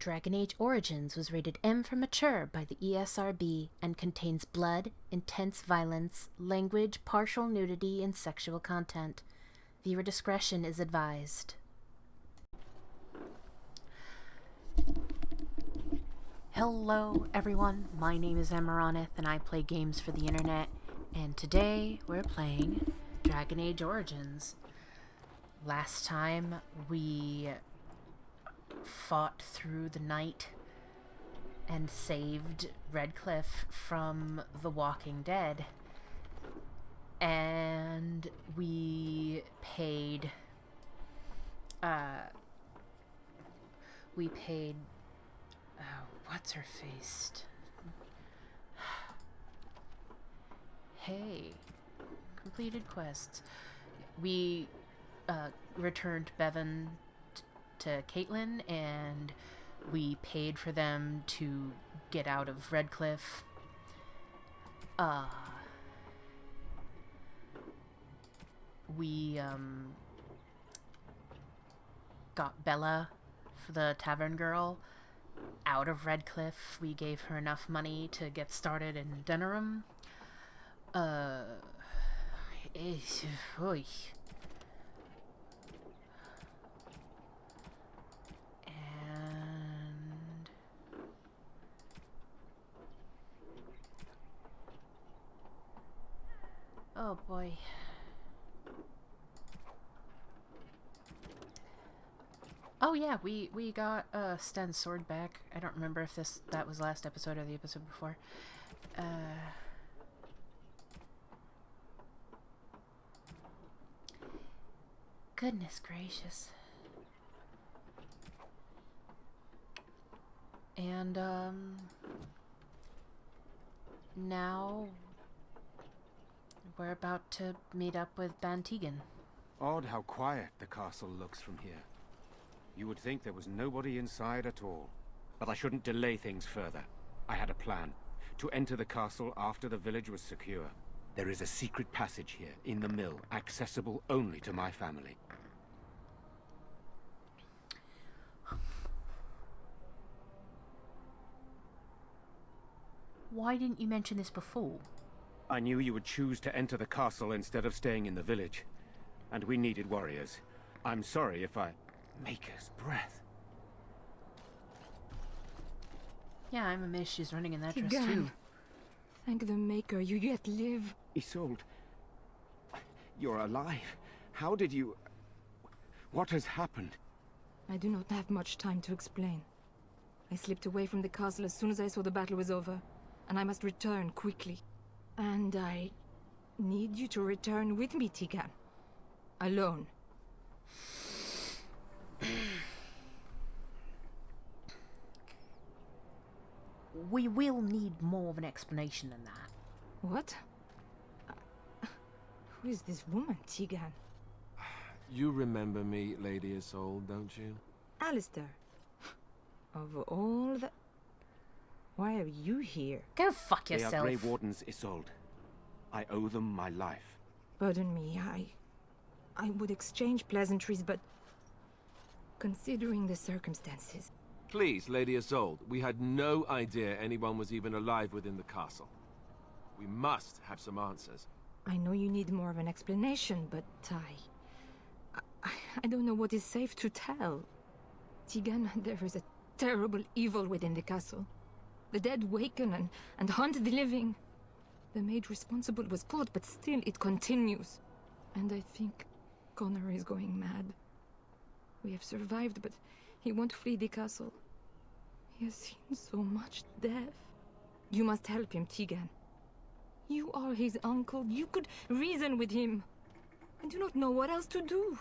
Dragon Age Origins was rated M for mature by the ESRB and contains blood, intense violence, language, partial nudity, and sexual content. Viewer discretion is advised. Hello everyone, my name is Amaronith and I play games for the internet, and today we're playing Dragon Age Origins. Last time we fought through the night and saved Redcliffe from the Walking Dead, and we paid what's her face? Hey, completed quests. We returned Bevan to Caitlin, and we paid for them to get out of Redcliffe. We got Bella, for the tavern girl, out of Redcliffe. We gave her enough money to get started in Denerim. Oh boy. Oh yeah, we got Sten's sword back. I don't remember if that was last episode or the episode before. Goodness gracious. And now we're about to meet up with Bann Teagan. Odd how quiet the castle looks from here. You would think there was nobody inside at all. But I shouldn't delay things further. I had a plan. To enter the castle after the village was secure. There is a secret passage here, in the mill, accessible only to my family. Why didn't you mention this before? I knew you would choose to enter the castle instead of staying in the village. And we needed warriors. I'm sorry if I... Maker's breath. Yeah, I'm amazed she's running in that dress Teagan. too. Thank the Maker you yet live. Isolde, you're alive. How did you... What has happened? I do not have much time to explain. I slipped away from the castle as soon as I saw the battle was over, and I must return quickly. And I need you to return with me, Teagan. Alone. We will need more of an explanation than that. What? Who is this woman, Teagan? You remember me, Lady Isolde, don't you? Alistair. Of all the... Why are you here? Go fuck They yourself. are Grey Wardens, Isolde. I owe them my life. Pardon me, I would exchange pleasantries, but... Considering the circumstances... Please, Lady Isolde, we had no idea anyone was even alive within the castle. We must have some answers. I know you need more of an explanation, but I don't know what is safe to tell. Teagan, there is a terrible evil within the castle. The dead waken and hunt the living. The maid responsible was caught, but still it continues. And I think Connor is going mad. We have survived, but he won't flee the castle. He has seen so much death. You must help him, Teagan. You are his uncle. You could reason with him. I do not know what else to do.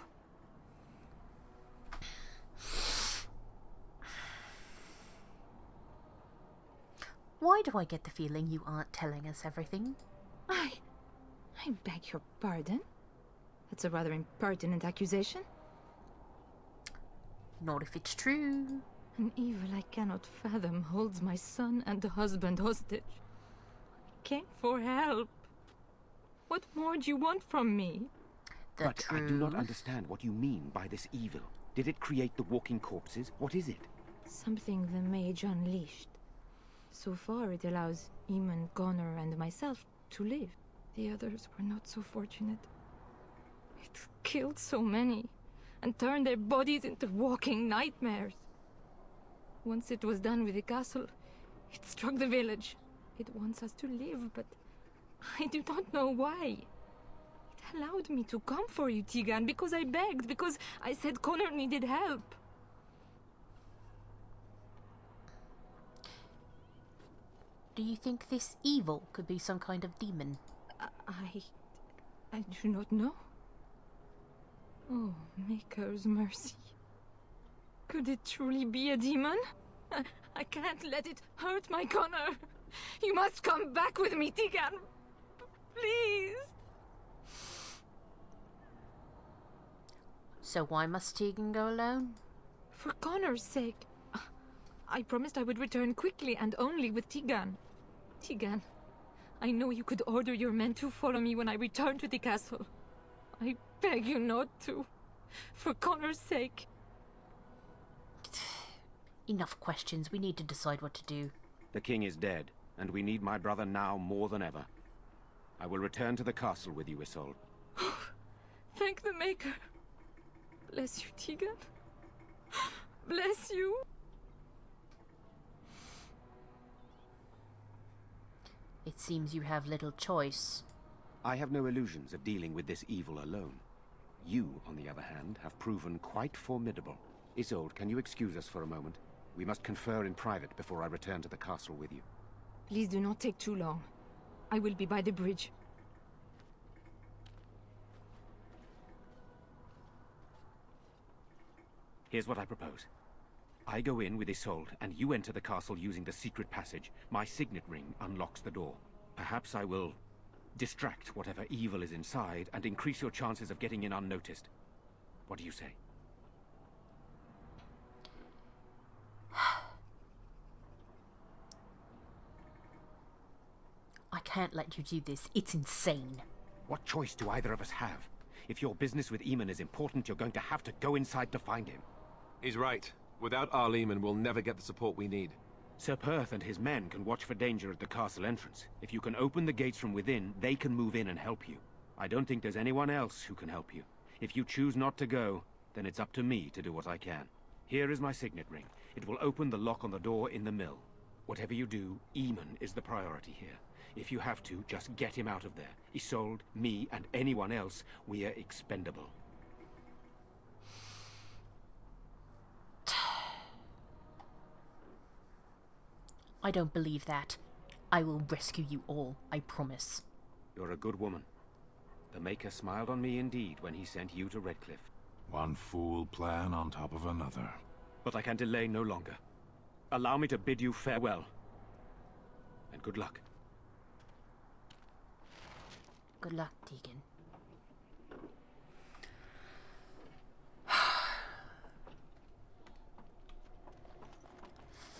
Why do I get the feeling you aren't telling us everything? I beg your pardon? That's a rather impertinent accusation. Not if it's true. An evil I cannot fathom holds my son and the husband hostage. I came for help. What more do you want from me? But I do not understand what you mean by this evil. Did it create the walking corpses? What is it? Something the mage unleashed. So far, it allows Eamon, Connor, and myself to live. The others were not so fortunate. It killed so many, and turned their bodies into walking nightmares. Once it was done with the castle, it struck the village. It wants us to live, but I do not know why. It allowed me to come for you, Teagan, because I begged, because I said Connor needed help. Do you think this evil could be some kind of demon? I do not know. Oh, Maker's mercy. Could it truly be a demon? I can't let it hurt my Connor. You must come back with me, Teagan. Please. So why must Teagan go alone? For Connor's sake. I promised I would return quickly and only with Teagan. Teagan, I know you could order your men to follow me when I return to the castle. I beg you not to. For Connor's sake. Enough questions. We need to decide what to do. The king is dead, and we need my brother now more than ever. I will return to the castle with you, Isolde. Thank the Maker. Bless you, Teagan. Bless you. It seems you have little choice. I have no illusions of dealing with this evil alone. You, on the other hand, have proven quite formidable. Isolde, can you excuse us for a moment? We must confer in private before I return to the castle with you. Please do not take too long. I will be by the bridge. Here's what I propose. I go in with Isolde, and you enter the castle using the secret passage. My signet ring unlocks the door. Perhaps I will distract whatever evil is inside and increase your chances of getting in unnoticed. What do you say? I can't let you do this. It's insane. What choice do either of us have? If your business with Eamon is important, you're going to have to go inside to find him. He's right. Without our Eamon, we'll never get the support we need. Sir Perth and his men can watch for danger at the castle entrance. If you can open the gates from within, they can move in and help you. I don't think there's anyone else who can help you. If you choose not to go, then it's up to me to do what I can. Here is my signet ring. It will open the lock on the door in the mill. Whatever you do, Eamon is the priority here. If you have to, just get him out of there. Isolde, me, and anyone else, we are expendable. I don't believe that. I will rescue you all, I promise. You're a good woman. The Maker smiled on me indeed when he sent you to Redcliffe. One fool plan on top of another. But I can delay no longer. Allow me to bid you farewell. And good luck. Good luck, Teagan.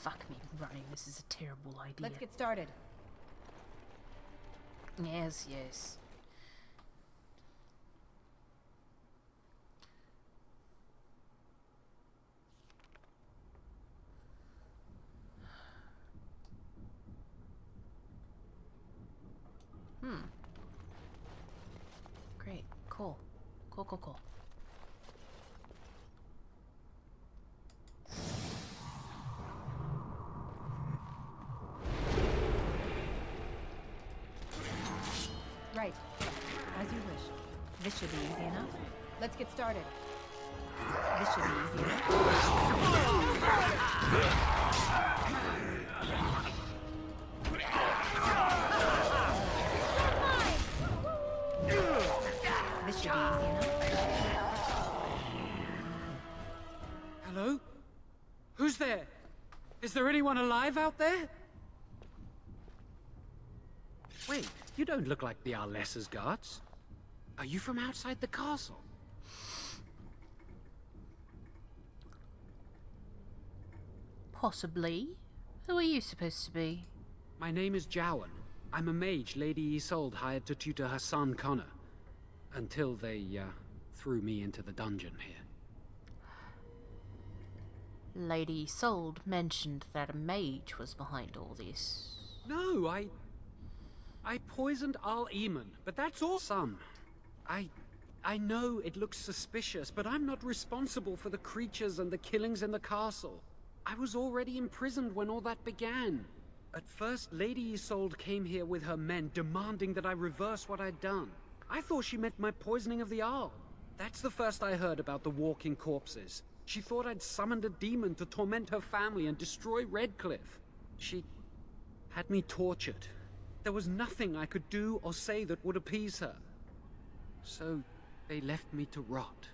Fuck me running. This is a terrible idea. Let's get started. Yes, yes. Great. Cool. Cool, cool, cool. Right. As you wish. This should be easy enough. Let's get started. This should be easy enough. This should be easy enough. Hello? Who's there? Is there anyone alive out there? Wait, you don't look like the Arlessa's guards. Are you from outside the castle? Possibly. Who are you supposed to be? My name is Jowan. I'm a mage Lady Isolde hired to tutor her son Connor. Until they, threw me into the dungeon here. Lady Isolde mentioned that a mage was behind all this. No, I poisoned Al Eamon, but that's all. Son, I know it looks suspicious, but I'm not responsible for the creatures and the killings in the castle. I was already imprisoned when all that began. At first, Lady Isolde came here with her men, demanding that I reverse what I'd done. I thought she meant my poisoning of the Arl. That's the first I heard about the walking corpses. She thought I'd summoned a demon to torment her family and destroy Redcliffe. She had me tortured. There was nothing I could do or say that would appease her. So they left me to rot.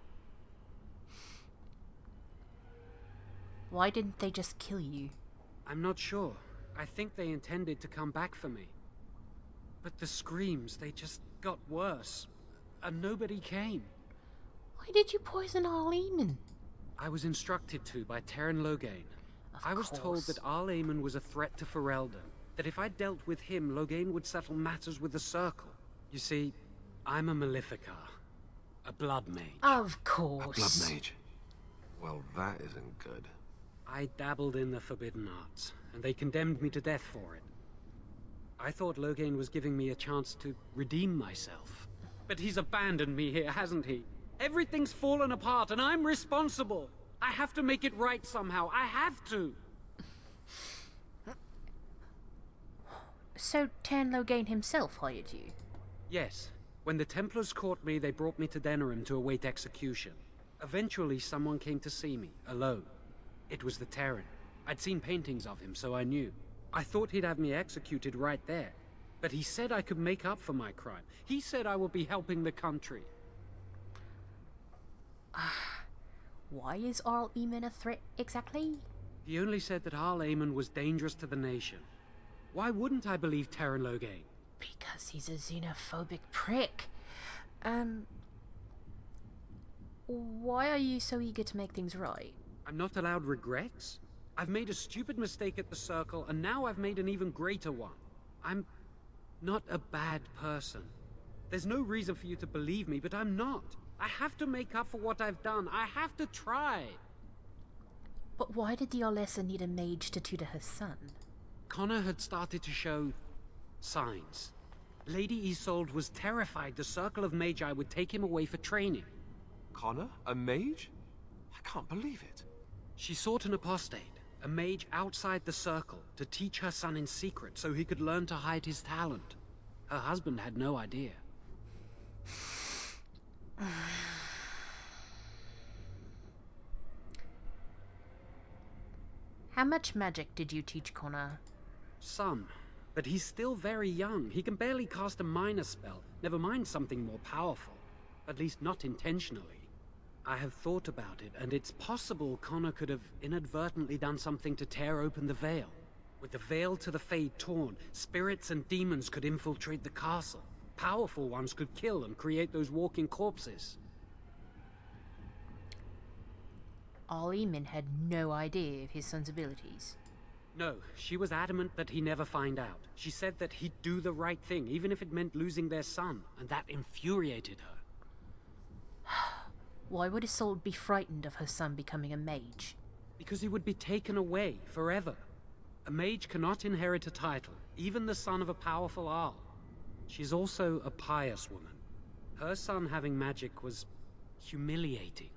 Why didn't they just kill you? I'm not sure. I think they intended to come back for me. But the screams, they just got worse. And nobody came. Why did you poison Al Eamon? I was instructed to by Terran Loghain. I was told that Al Eamon was a threat to Ferelden. That if I dealt with him, Loghain would settle matters with the Circle. You see, I'm a Maleficar. A blood mage. Of course. A blood mage. Well, that isn't good. I dabbled in the forbidden arts, and they condemned me to death for it. I thought Loghain was giving me a chance to redeem myself. But he's abandoned me here, hasn't he? Everything's fallen apart, and I'm responsible. I have to make it right somehow. I have to. So Terran Loghain himself hired you? Yes. When the Templars caught me, they brought me to Denerim to await execution. Eventually, someone came to see me, alone. It was the Terran. I'd seen paintings of him, so I knew. I thought he'd have me executed right there. But he said I could make up for my crime. He said I would be helping the country. Why is Al Eamon a threat exactly? He only said that Al Eamon was dangerous to the nation. Why wouldn't I believe Terran Loghain? Because he's a xenophobic prick. Why are you so eager to make things right? I'm not allowed regrets? I've made a stupid mistake at the Circle, and now I've made an even greater one. I'm not a bad person. There's no reason for you to believe me, but I'm not. I have to make up for what I've done. I have to try. But why did the Orlessa need a mage to tutor her son? Connor had started to show signs. Lady Isolde was terrified the Circle of Magi would take him away for training. Connor? A mage? I can't believe it. She sought an apostate, a mage outside the Circle, to teach her son in secret so he could learn to hide his talent. Her husband had no idea. How much magic did you teach Connor? Some. But he's still very young. He can barely cast a minor spell, never mind something more powerful. At least not intentionally. I have thought about it, and it's possible Connor could have inadvertently done something to tear open the veil. With the veil to the Fade torn, spirits and demons could infiltrate the castle. Powerful ones could kill and create those walking corpses. Al Eamon had no idea of his son's abilities. No, she was adamant that he never find out. She said that he'd do the right thing, even if it meant losing their son, and that infuriated her. Why would Isolde be frightened of her son becoming a mage? Because he would be taken away forever. A mage cannot inherit a title, even the son of a powerful Arl. She's also a pious woman. Her son having magic was humiliating.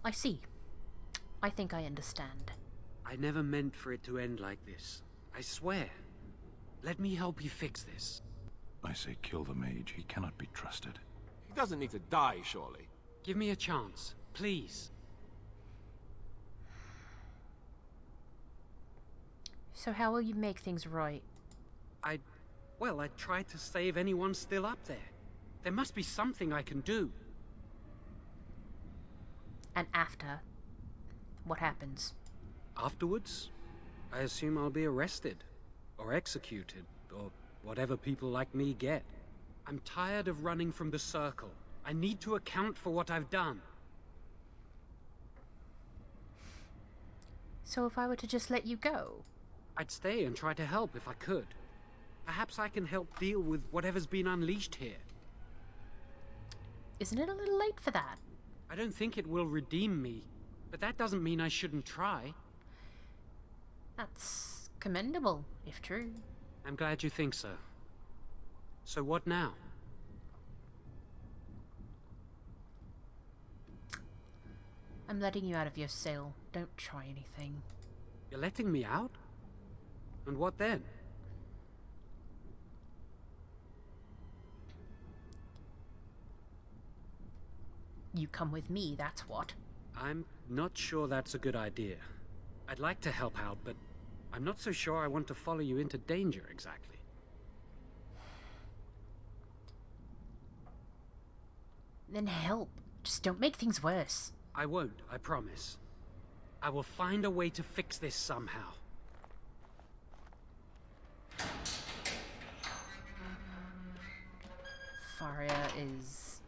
I see. I think I understand. I never meant for it to end like this. I swear. Let me help you fix this. I say kill the mage. He cannot be trusted. He doesn't need to die, surely. Give me a chance, please. So how will you make things right? I'd try to save anyone still up there. There must be something I can do. And after, what happens? Afterwards, I assume I'll be arrested, or executed, or whatever people like me get. I'm tired of running from the Circle. I need to account for what I've done. So if I were to just let you go? I'd stay and try to help if I could. Perhaps I can help deal with whatever's been unleashed here. Isn't it a little late for that? I don't think it will redeem me, But that doesn't mean I shouldn't try. That's commendable, if true. I'm glad you think so. So what now? I'm letting you out of your cell. Don't try anything. You're letting me out? And what then? You come with me, that's what. I'm not sure that's a good idea. I'd like to help out, but I'm not so sure I want to follow you into danger exactly. Then help. Just don't make things worse. I won't, I promise. I will find a way to fix this somehow. Farria is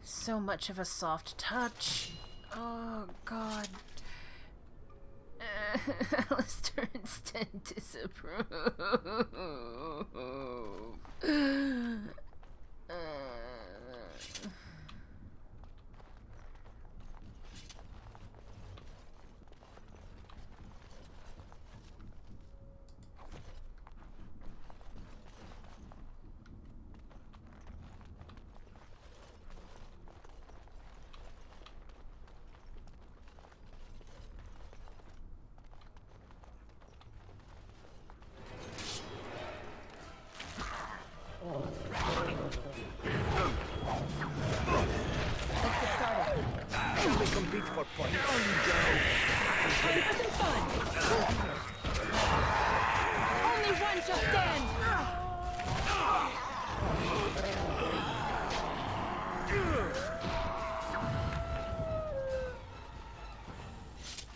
so much of a soft touch. Oh god. Alistair instead disapprove.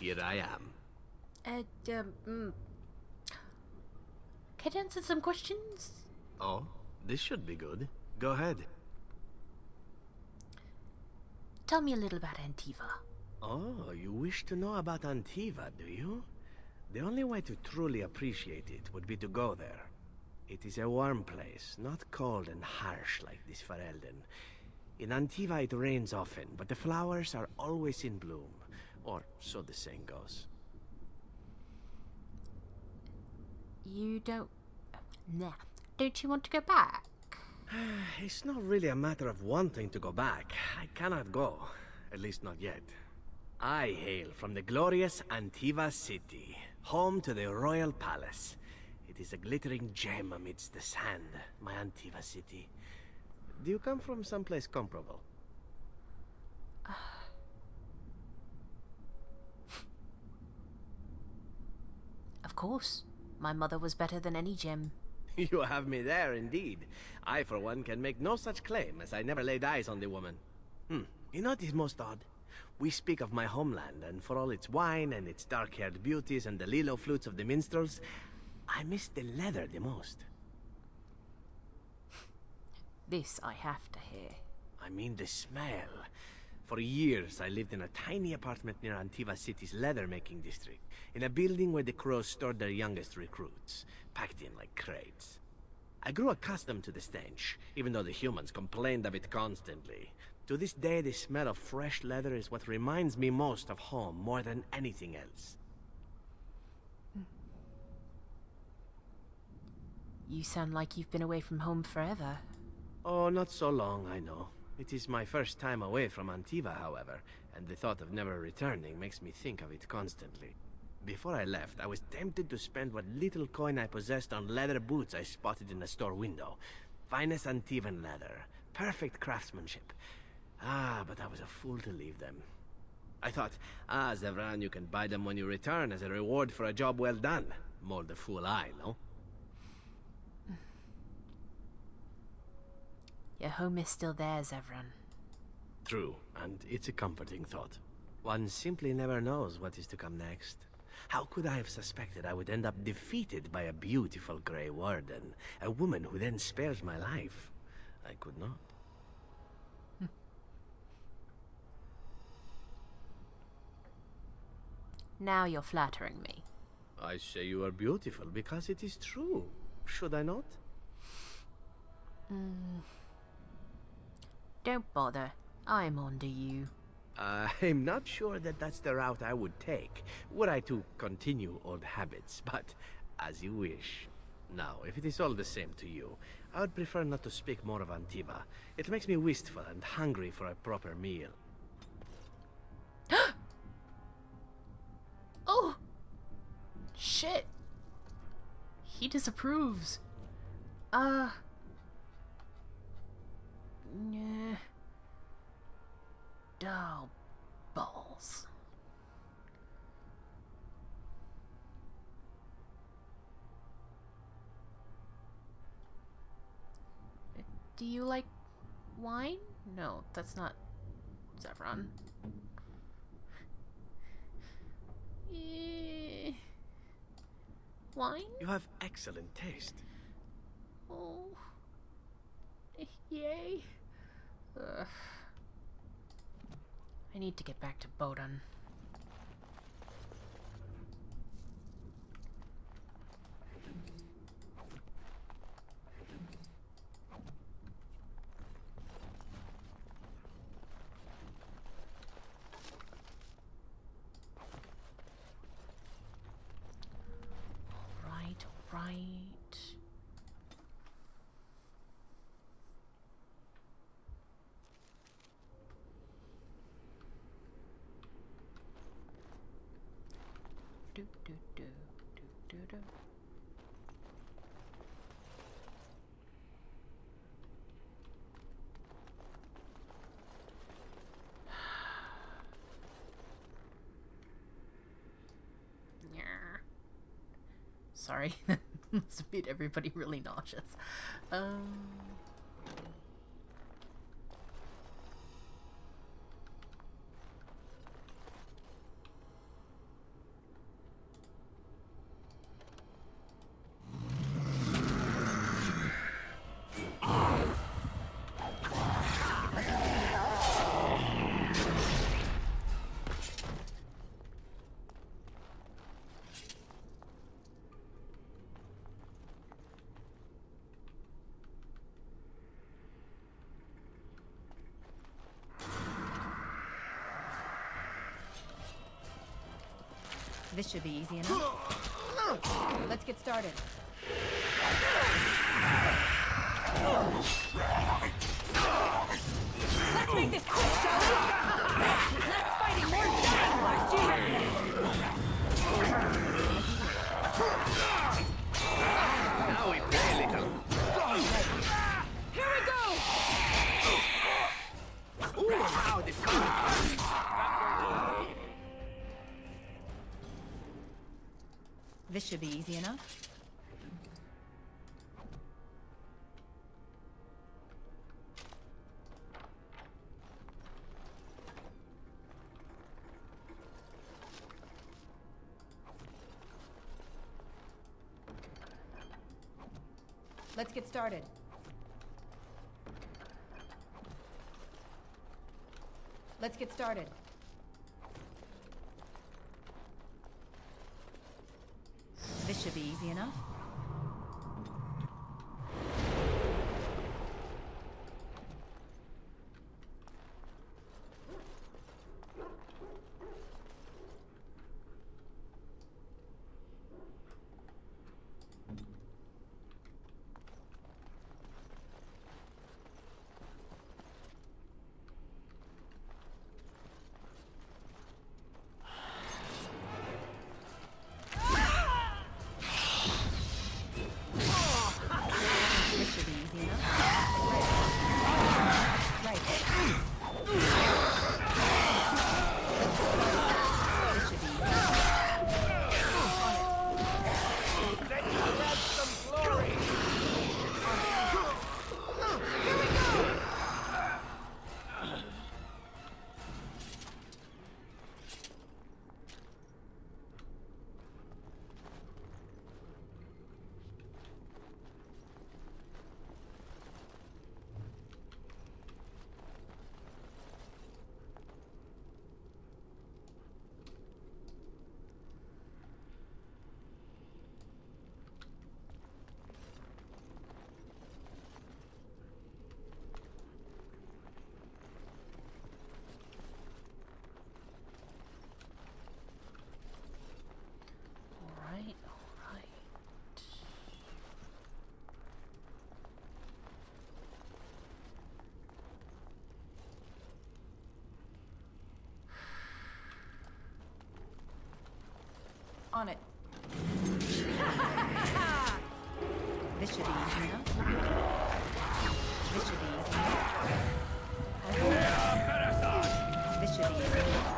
Here I am. Can I answer some questions? Oh, this should be good. Go ahead. Tell me a little about Antiva. Oh, you wish to know about Antiva, do you? The only way to truly appreciate it would be to go there. It is a warm place, not cold and harsh like this Ferelden. In Antiva it rains often, but the flowers are always in bloom. Or so the saying goes. You don't... Nah. Don't you want to go back? It's not really a matter of wanting to go back. I cannot go. At least not yet. I hail from the glorious Antiva city, home to the royal palace. It is a glittering gem amidst the sand, my Antiva city. Do you come from someplace comparable? Of course. My mother was better than any gem. You have me there, indeed. I, for one, can make no such claim, as I never laid eyes on the woman. You know what is most odd? We speak of my homeland, and for all its wine and its dark-haired beauties and the lilo flutes of the minstrels, I miss the leather the most. This I have to hear. I mean the smell. For years, I lived in a tiny apartment near Antiva City's leather-making district, in a building where the crows stored their youngest recruits, packed in like crates. I grew accustomed to the stench, even though the humans complained of it constantly. To this day, the smell of fresh leather is what reminds me most of home, more than anything else. You sound like you've been away from home forever. Oh, not so long, I know. It is my first time away from Antiva, however, and the thought of never returning makes me think of it constantly. Before I left, I was tempted to spend what little coin I possessed on leather boots I spotted in a store window. Finest Antivan leather, perfect craftsmanship. But I was a fool to leave them. I thought, Zevran, you can buy them when you return as a reward for a job well done. More the fool I, no? Your home is still there, Zevran. True, and it's a comforting thought. One simply never knows what is to come next. How could I have suspected I would end up defeated by a beautiful Grey Warden, a woman who then spares my life? I could not. Now you're flattering me. I say you are beautiful because it is true. Should I not? Don't bother. I'm onto you. I'm not sure that that's the route I would take, were I to continue old habits, but as you wish. Now, if it is all the same to you, I would prefer not to speak more of Antiva. It makes me wistful and hungry for a proper meal. Oh! Shit! He disapproves. Nah. Oh, balls. Do you like wine? No, that's not Zevron. Wine? You have excellent taste. Oh. Yay. I need to get back to Bodun. Right. Do do do do do do. Sorry, this made everybody really nauseous. This should be easy enough. Let's get started. Let's make this quick, shall we? Less fighting, more dying, last year! Now we play little. Here we go! Ooh, wow, this This should be easy enough. Let's get started. Let's get started. This should be easy enough. On it. This should be easy enough. This should be easy enough. This should be easy enough.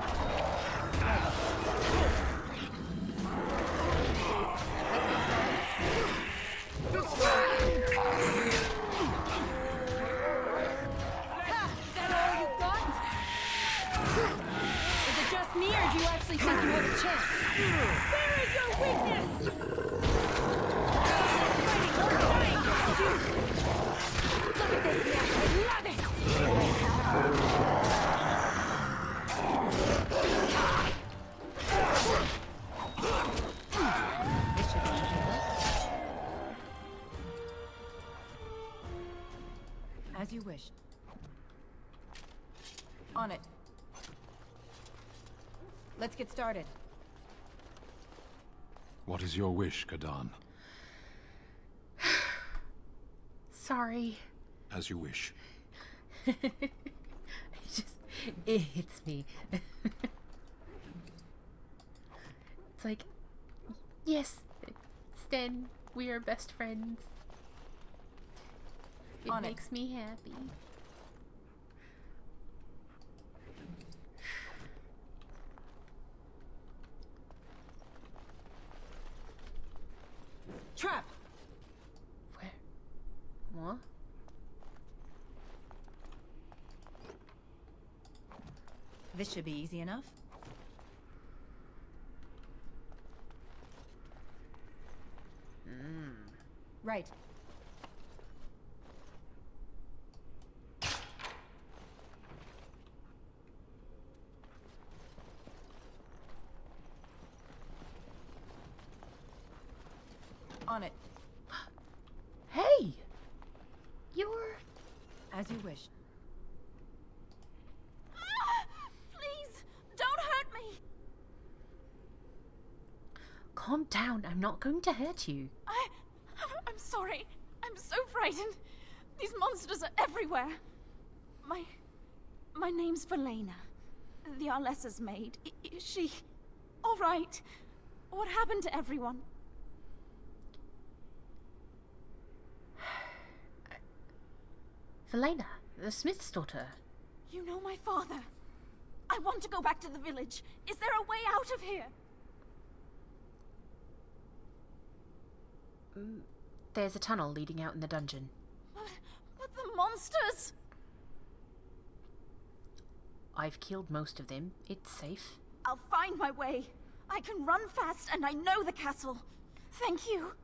Me, or do you actually think you have a chance? Where is your weakness? Fighting or dying against you! Look at this mess, I love it! This should be easy enough. As you wish. On it. Let's get started. What is your wish, Kadan? Sorry. As you wish. It hits me. It's like, yes, Sten, we are best friends. It makes me happy. Trap! Where? What? This should be easy enough. Right. On it. Hey! You're... As you wish. Please, don't hurt me! Calm down, I'm not going to hurt you. I'm sorry. I'm so frightened. These monsters are everywhere. My name's Verlena. The Arlessa's maid. Is she... all right? What happened to everyone? Verlena, the smith's daughter. You know my father. I want to go back to the village. Is there a way out of here? There's a tunnel leading out in the dungeon. But the monsters! I've killed most of them. It's safe. I'll find my way. I can run fast and I know the castle. Thank you.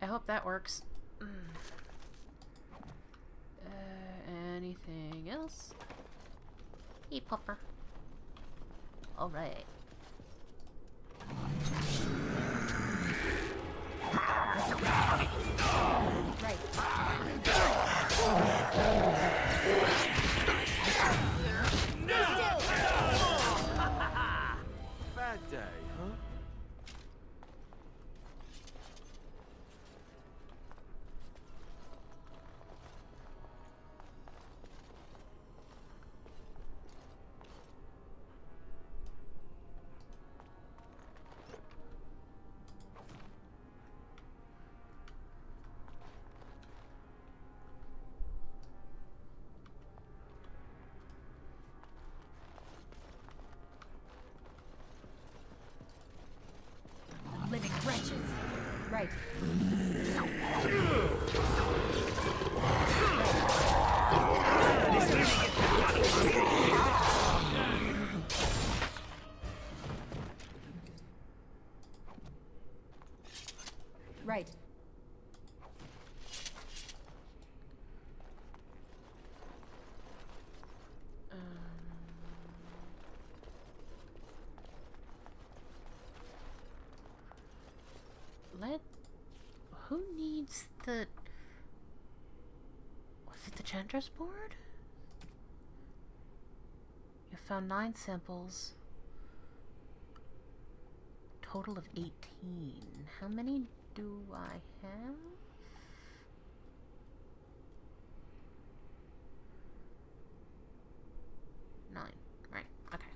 I hope that works. Anything else? Hey, Popper. Alright. Right. Bad day, huh? Living wretches. Right. Right. Who needs the... Was it the Chandra's board? You found 9 samples. Total of 18. How many do I have? Nine. Right, okay.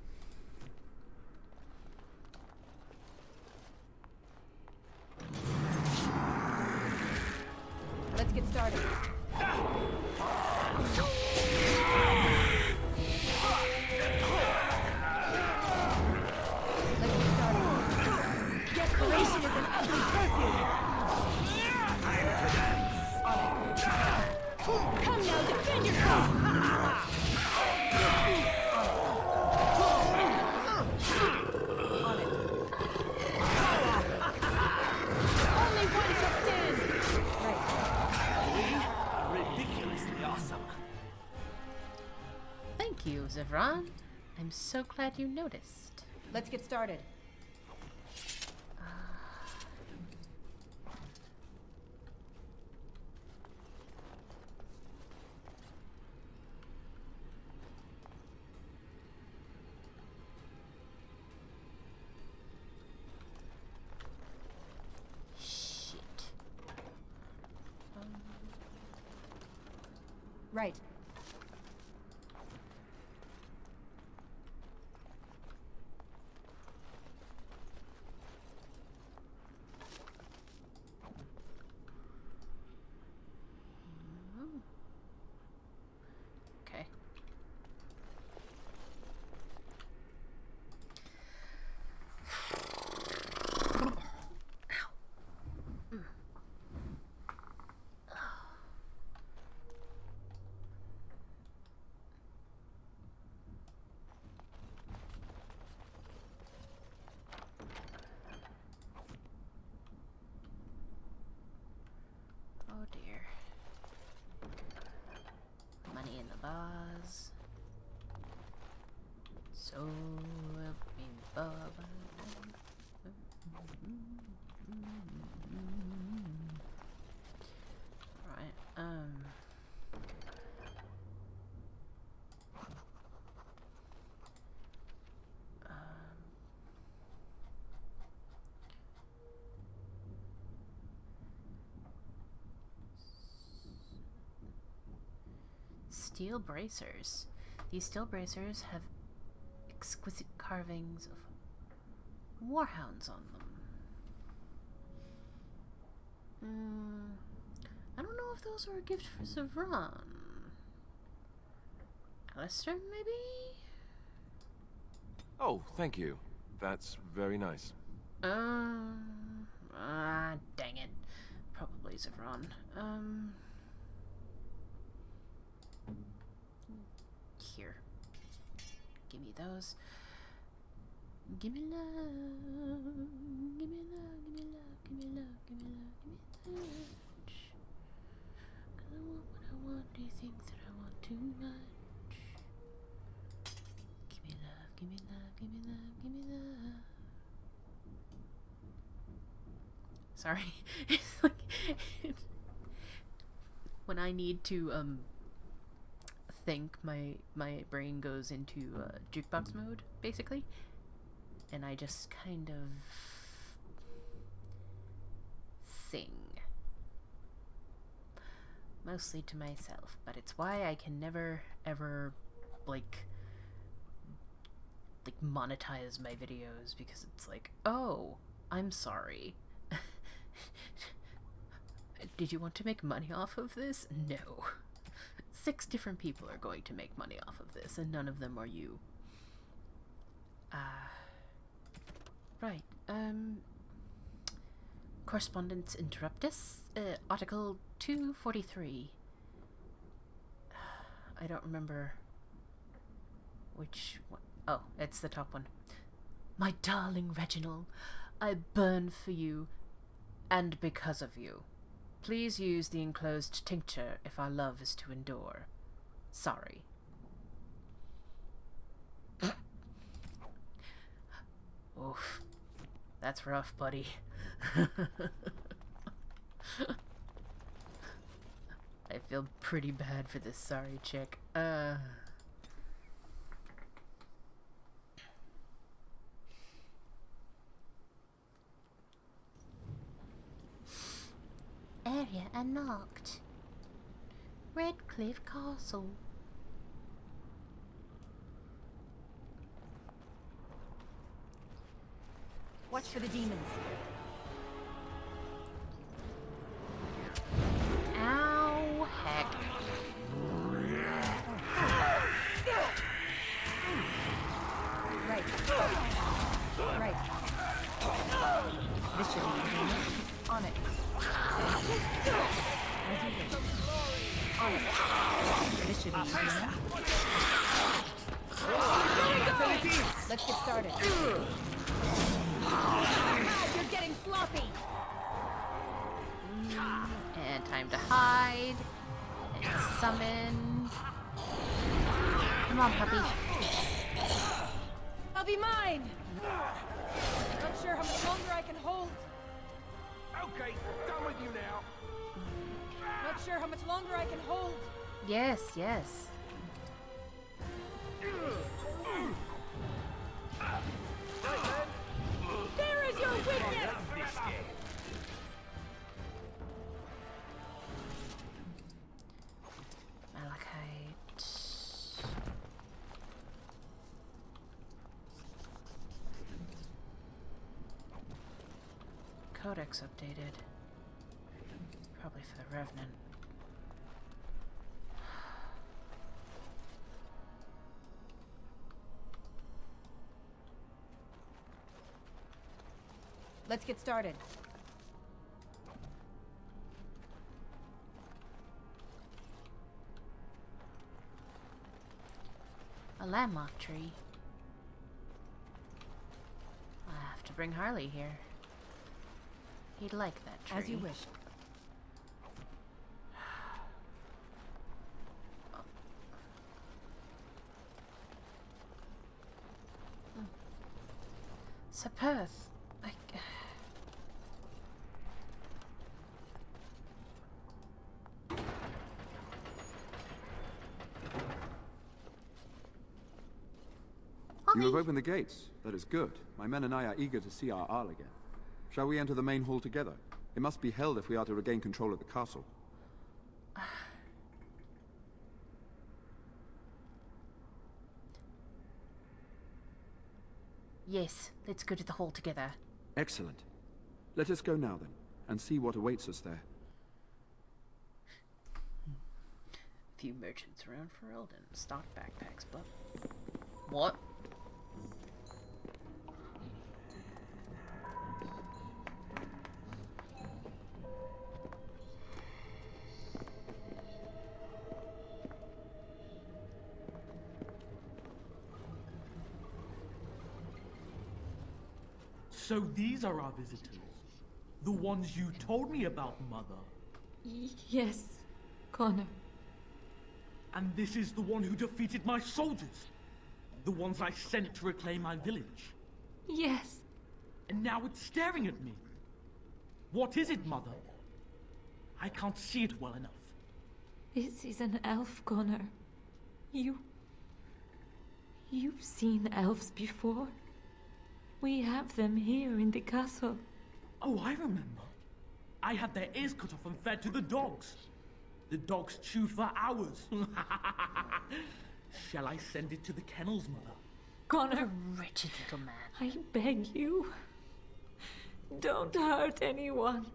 Kadan. I'm so glad you noticed. Let's get started. Right. Okay. Oh dear. Money in the vase. So help me, Baba. Right, steel bracers. These steel bracers have exquisite carvings of warhounds on them. I don't know if those were a gift for Savran. Alistair, maybe? Oh, thank you. That's very nice. Dang it. Probably Savran. Here. Give me those. Give me love. Give me love. Give me love. Give me love. Give me love. Give me touch. 'Cause I want what I want. Do you think that I want too much? Give me love. Give me love. Give me love. Give me love. Sorry. It's like when I need to think, my brain goes into jukebox mode, basically, and I just kind of sing, mostly to myself, but it's why I can never ever like monetize my videos, because it's like, oh, I'm sorry. Did you want to make money off of this? No. 6 different people are going to make money off of this, and none of them are you. Right, Correspondence Interruptus, Article 243. I don't remember which one. Oh, it's the top one. My darling Reginald, I burn for you, and because of you. Please use the enclosed tincture if our love is to endure. Sorry. Oof. That's rough, buddy. I feel pretty bad for this sorry chick. Area unlocked. Redcliffe Castle. Watch for the demons. Ow, heck. Right. Right. This should be easy. On it. As you wish. On it. This should be easy. Let's get started. You're getting sloppy. And time to hide. And summon. Come on, puppy. fine. Not sure how much longer I can hold. Okay, done with you now. Not sure how much longer I can hold. Yes, yes. There is your weakness! Malachite. Codex updated. Probably for the Revenant. Let's get started. A landmark tree. I have to bring Harley here. He'd like that tree. As you wish. Sepirth. You have opened the gates. That is good. My men and I are eager to see our Arl again. Shall we enter the main hall together? It must be held if we are to regain control of the castle. Yes, let's go to the hall together. Excellent. Let us go now then, and see what awaits us there. Few merchants around for Eldon. Stock backpacks, but... What? So these are our visitors? The ones you told me about, Mother? Yes, Connor. And this is the one who defeated my soldiers? The ones I sent to reclaim my village? Yes. And now it's staring at me. What is it, Mother? I can't see it well enough. This is an elf, Connor. You've seen elves before. We have them here in the castle. Oh, I remember. I had their ears cut off and fed to the dogs. The dogs chewed for hours. Shall I send it to the kennels, Mother? Connor, Wretched little man. I beg you. Don't hurt anyone.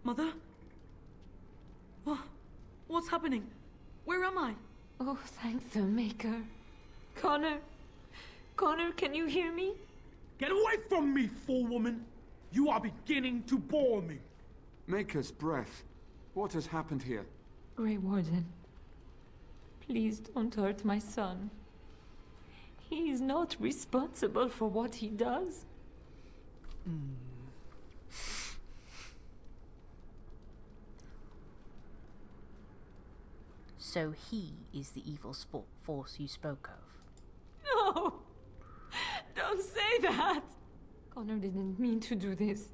Mother? What's happening? Where am I? Oh, thank the Maker. Connor? Connor, can you hear me? Get away from me, fool woman! You are beginning to bore me. Maker's breath. What has happened here? Grey Warden, please don't hurt my son. He is not responsible for what he does. So he is the evil force you spoke of. No! Don't say that! Connor didn't mean to do this.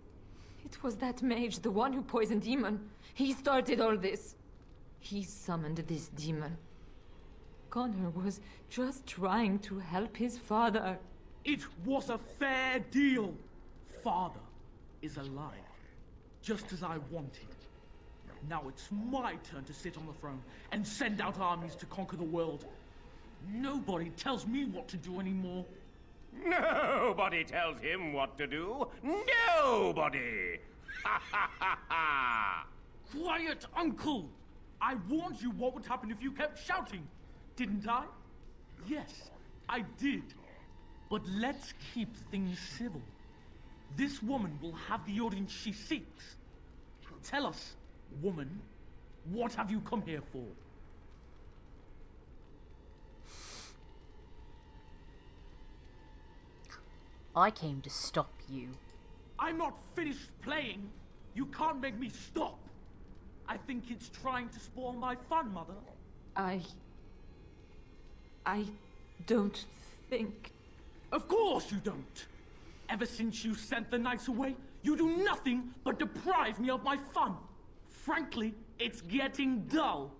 It was that mage, the one who poisoned Demon. He started all this. He summoned this demon. Connor was just trying to help his father. It was a fair deal. Father is alive, just as I wanted. Now it's my turn to sit on the throne and send out armies to conquer the world. Nobody tells me what to do anymore. Nobody tells him what to do. Nobody! Ha ha ha ha! Quiet, Uncle! I warned you what would happen if you kept shouting, didn't I? Yes, I did. But let's keep things civil. This woman will have the audience she seeks. Tell us, woman, what have you come here for? I came to stop you. I'm not finished playing. You can't make me stop. I think it's trying to spoil my fun, Mother. I don't think Of course you don't! Ever since you sent the knights away, you do nothing but deprive me of my fun. Frankly, it's getting dull.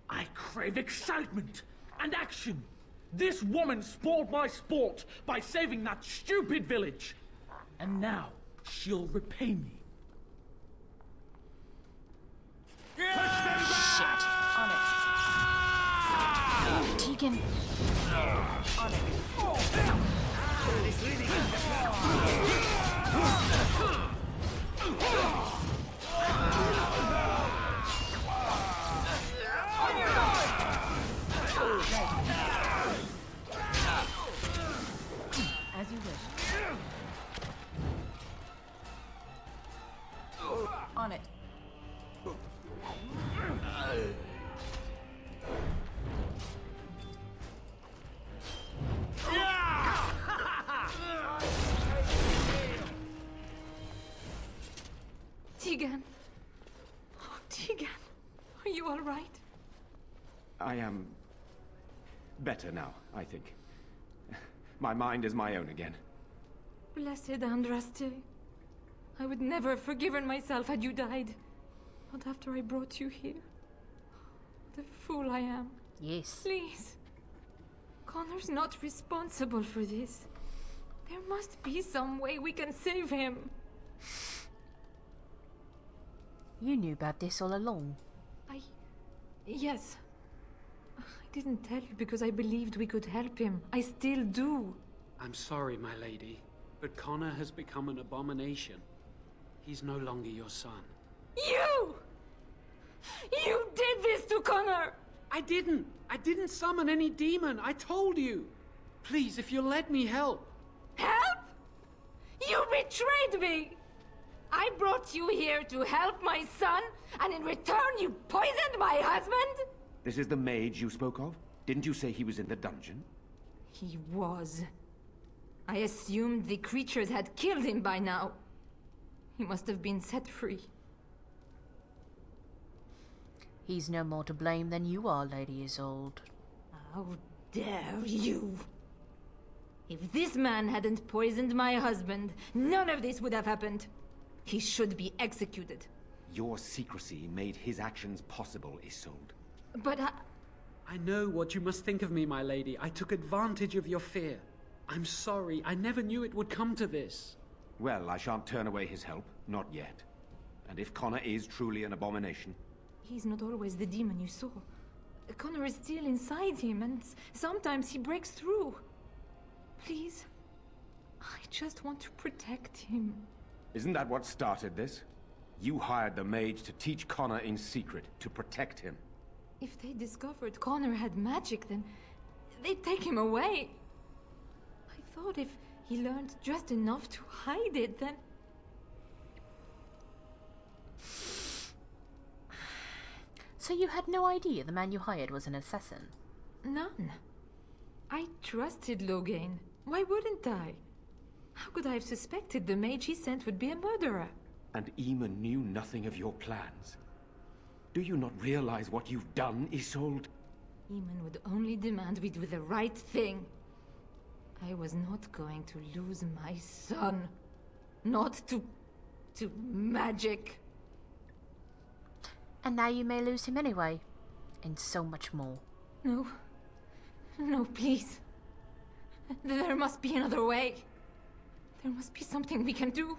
I crave excitement and action. This woman spoiled my sport by saving that stupid village. And now, she'll repay me. Shit. On it. Teagan. On it. As you wish. On it. Teagan. Oh, Teagan. Are you all right? I am better now, I think. My mind is my own again. Blessed Andraste. I would never have forgiven myself had you died. Not after I brought you here. The fool I am. Yes. Please. Connor's not responsible for this. There must be some way we can save him. You knew about this all along. Yes. I didn't tell you because I believed we could help him. I still do. I'm sorry, my lady, but Connor has become an abomination. He's no longer your son. You! You did this to Connor! I didn't summon any demon. I told you. Please, if you'll let me help. Help? You betrayed me! I brought you here to help my son, and in return you poisoned my husband? This is the mage you spoke of? Didn't you say he was in the dungeon? He was. I assumed the creatures had killed him by now. He must have been set free. He's no more to blame than you are, Lady Isolde. How dare you! If this man hadn't poisoned my husband, none of this would have happened. He should be executed. Your secrecy made his actions possible, Isolde. But I know what you must think of me, my lady. I took advantage of your fear. I'm sorry. I never knew it would come to this. Well, I shan't turn away his help. Not yet. And if Connor is truly an abomination... He's not always the demon you saw. Connor is still inside him, and sometimes he breaks through. Please, I just want to protect him. Isn't that what started this? You hired the mage to teach Connor in secret, to protect him. If they discovered Connor had magic, then they'd take him away. I thought if he learned just enough to hide it, then... So you had no idea the man you hired was an assassin? None. I trusted Logain. Why wouldn't I? How could I have suspected the mage he sent would be a murderer? And Eamon knew nothing of your plans. Do you not realize what you've done, Isolde? Eamon would only demand we do the right thing. I was not going to lose my son. Not to magic. And now you may lose him anyway. And so much more. No. No, please. There must be another way. There must be something we can do.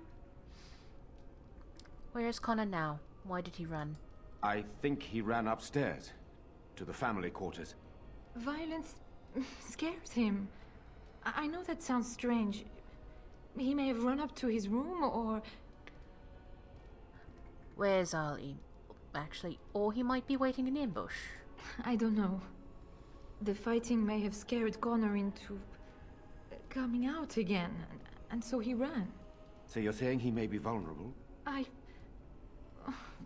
Where is Connor now? Why did he run? I think he ran upstairs. To the family quarters. Violence scares him. I know that sounds strange. He may have run up to his room, or... Where's Ali? Actually, or he might be waiting in ambush. I don't know. The fighting may have scared Connor into... coming out again, and so he ran. So you're saying he may be vulnerable?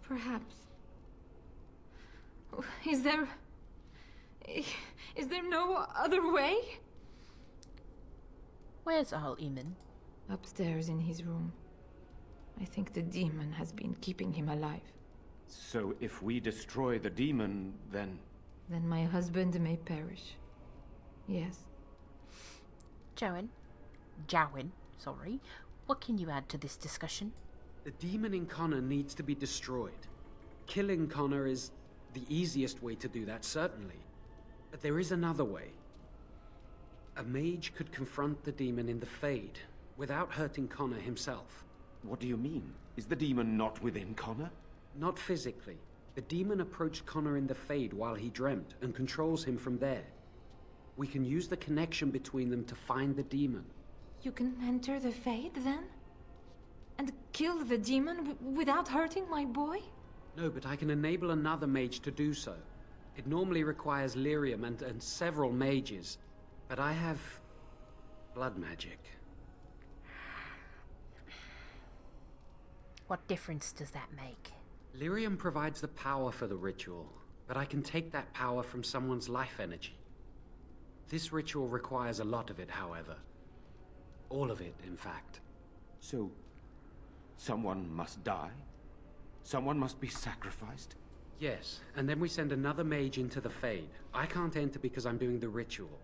Perhaps. Is there no other way? Where's Al-Eamon? Upstairs in his room. I think the demon has been keeping him alive. So if we destroy the demon, then... Then my husband may perish. Yes. Joan, Jowen, sorry. What can you add to this discussion? The demon in Connor needs to be destroyed. Killing Connor is the easiest way to do that, certainly. But there is another way. A mage could confront the demon in the Fade, without hurting Connor himself. What do you mean? Is the demon not within Connor? Not physically. The demon approached Connor in the Fade while he dreamt, and controls him from there. We can use the connection between them to find the demon. You can enter the Fade, then? And kill the demon without hurting my boy? No, but I can enable another mage to do so. It normally requires lyrium and several mages. But I have blood magic. What difference does that make? Lyrium provides the power for the ritual, but I can take that power from someone's life energy. This ritual requires a lot of it, however. All of it, in fact. So, someone must die? Someone must be sacrificed? Yes, and then we send another mage into the Fade. I can't enter because I'm doing the ritual.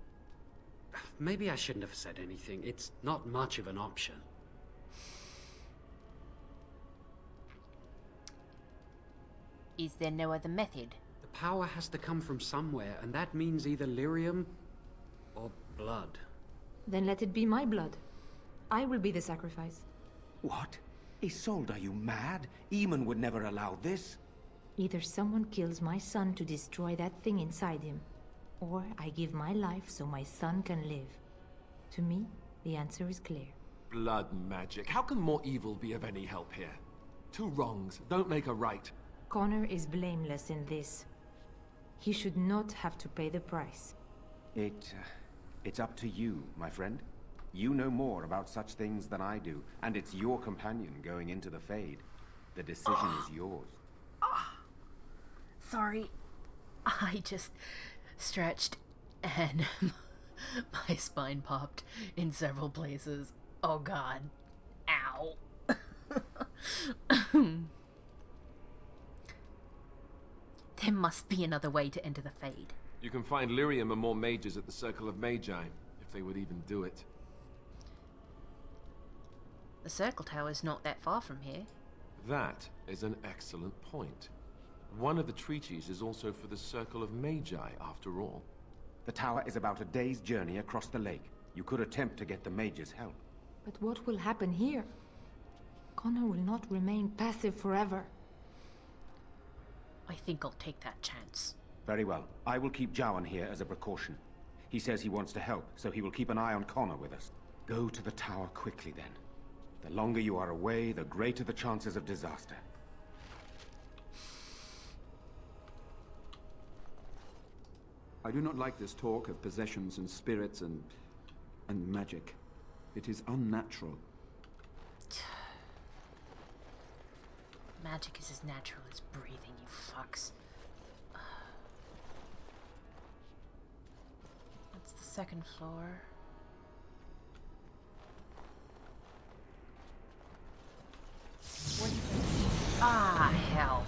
Maybe I shouldn't have said anything. It's not much of an option. Is there no other method? The power has to come from somewhere, and that means either lyrium or blood. Then let it be my blood. I will be the sacrifice. What? Isolde, are you mad? Eamon would never allow this. Either someone kills my son to destroy that thing inside him, or I give my life so my son can live. To me, the answer is clear. Blood magic. How can more evil be of any help here? Two wrongs don't make a right. Connor is blameless in this. He should not have to pay the price. It's up to you, my friend. You know more about such things than I do, and it's your companion going into the Fade. The decision is yours. Sorry. I just stretched and my spine popped in several places. Oh god. Ow. There must be another way to enter the Fade. You can find lyrium and more mages at the Circle of Magi, if they would even do it. The Circle Tower's not that far from here. That is an excellent point. One of the treaties is also for the Circle of Magi, after all. The tower is about a day's journey across the lake. You could attempt to get the mages' help. But what will happen here? Connor will not remain passive forever. I think I'll take that chance. Very well. I will keep Jowen here as a precaution. He says he wants to help, so he will keep an eye on Connor with us. Go to the tower quickly, then. The longer you are away, the greater the chances of disaster. I do not like this talk of possessions and spirits and magic. It is unnatural. Magic is as natural as breathing, you fucks. That's the second floor. Ah, hell.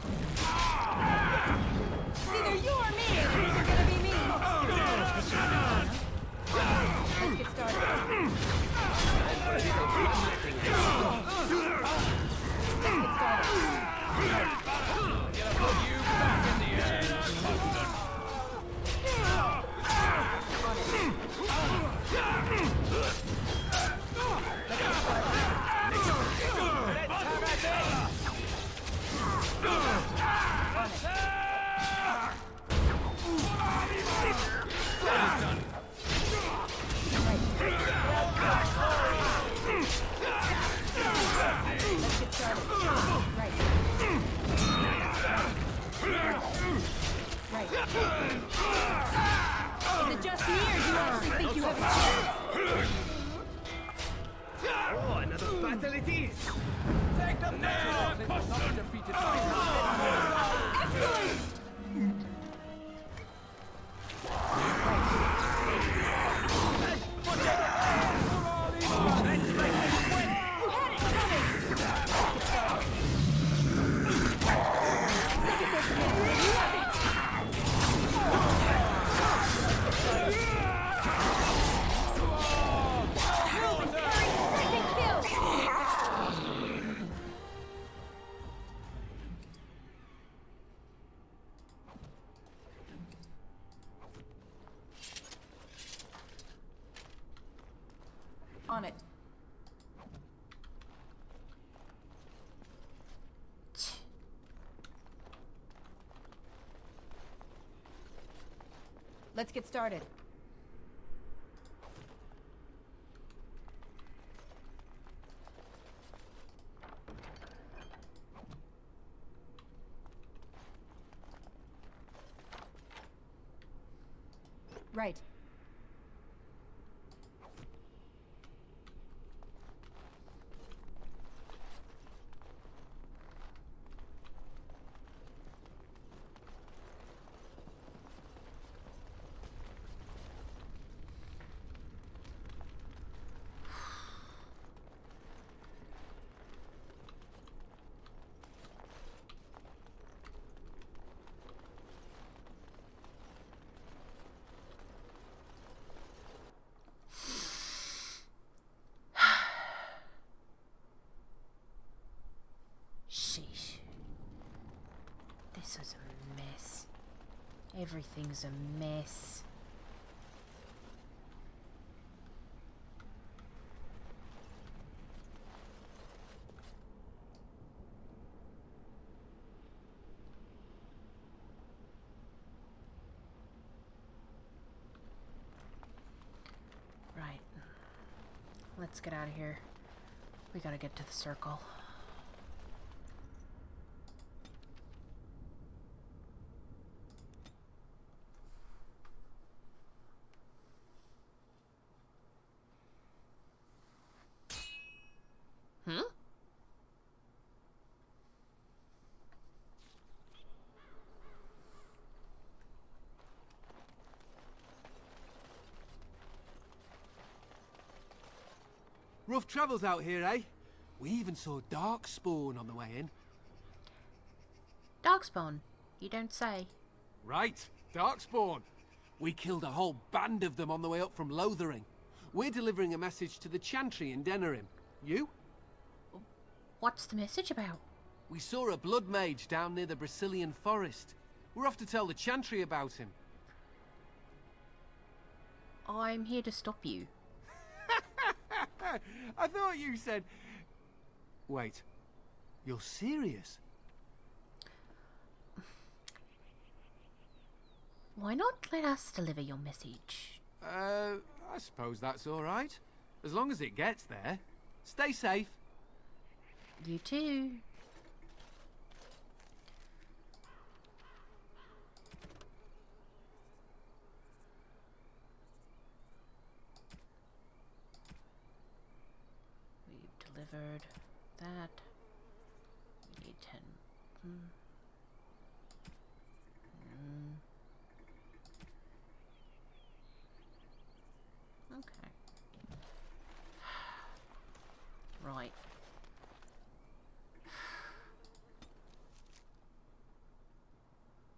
It's either you or me, and it's either gonna be me. Let's get started. Let's get started. Gonna put you back in the air. Is it just me, or do you actually think you have a chance? Oh, another battle it is! Take them down! Excellent! On it. Let's get started. Right. Sheesh. This is a mess. Everything's a mess. Right. Let's get out of here. We gotta get to the circle. Hmm? Rough travels out here, eh? We even saw Darkspawn on the way in. Darkspawn? You don't say. Right, Darkspawn. We killed a whole band of them on the way up from Lothering. We're delivering a message to the Chantry in Denerim. You? What's the message about? We saw a blood mage down near the Brazilian forest. We're off to tell the Chantry about him. I'm here to stop you. I thought you said... Wait. You're serious? Why not let us deliver your message? I suppose that's all right. As long as it gets there. Stay safe. You too. We've delivered that. We need 10. Okay. Right.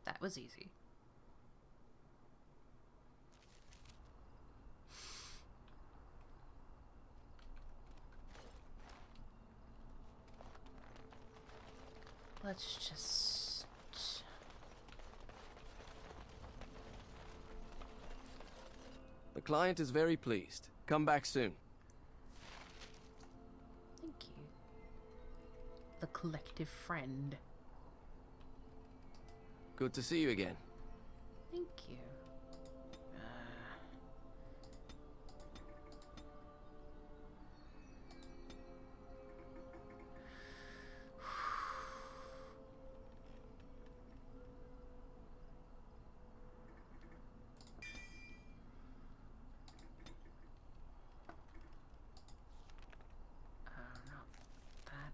That was easy. Let's just... The client is very pleased. Come back soon. Thank you. The collective friend. Good to see you again. Thank you. Not that,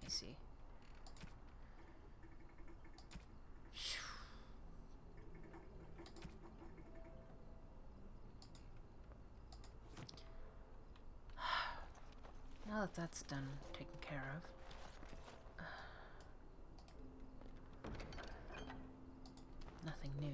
I see. Now that that's done, taken care of. Nothing new.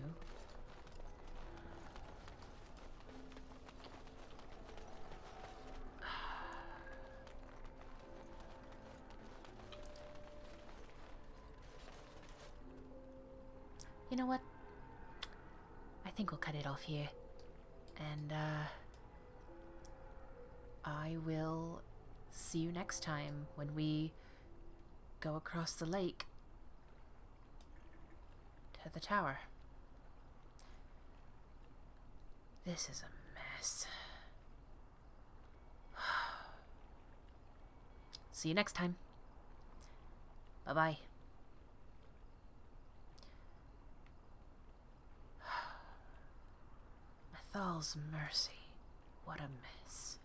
You know what? I think we'll cut it off here. And, I will see you next time when we go across the lake to the tower. This is a mess. See you next time. Bye-bye. Thal's mercy. What a mess.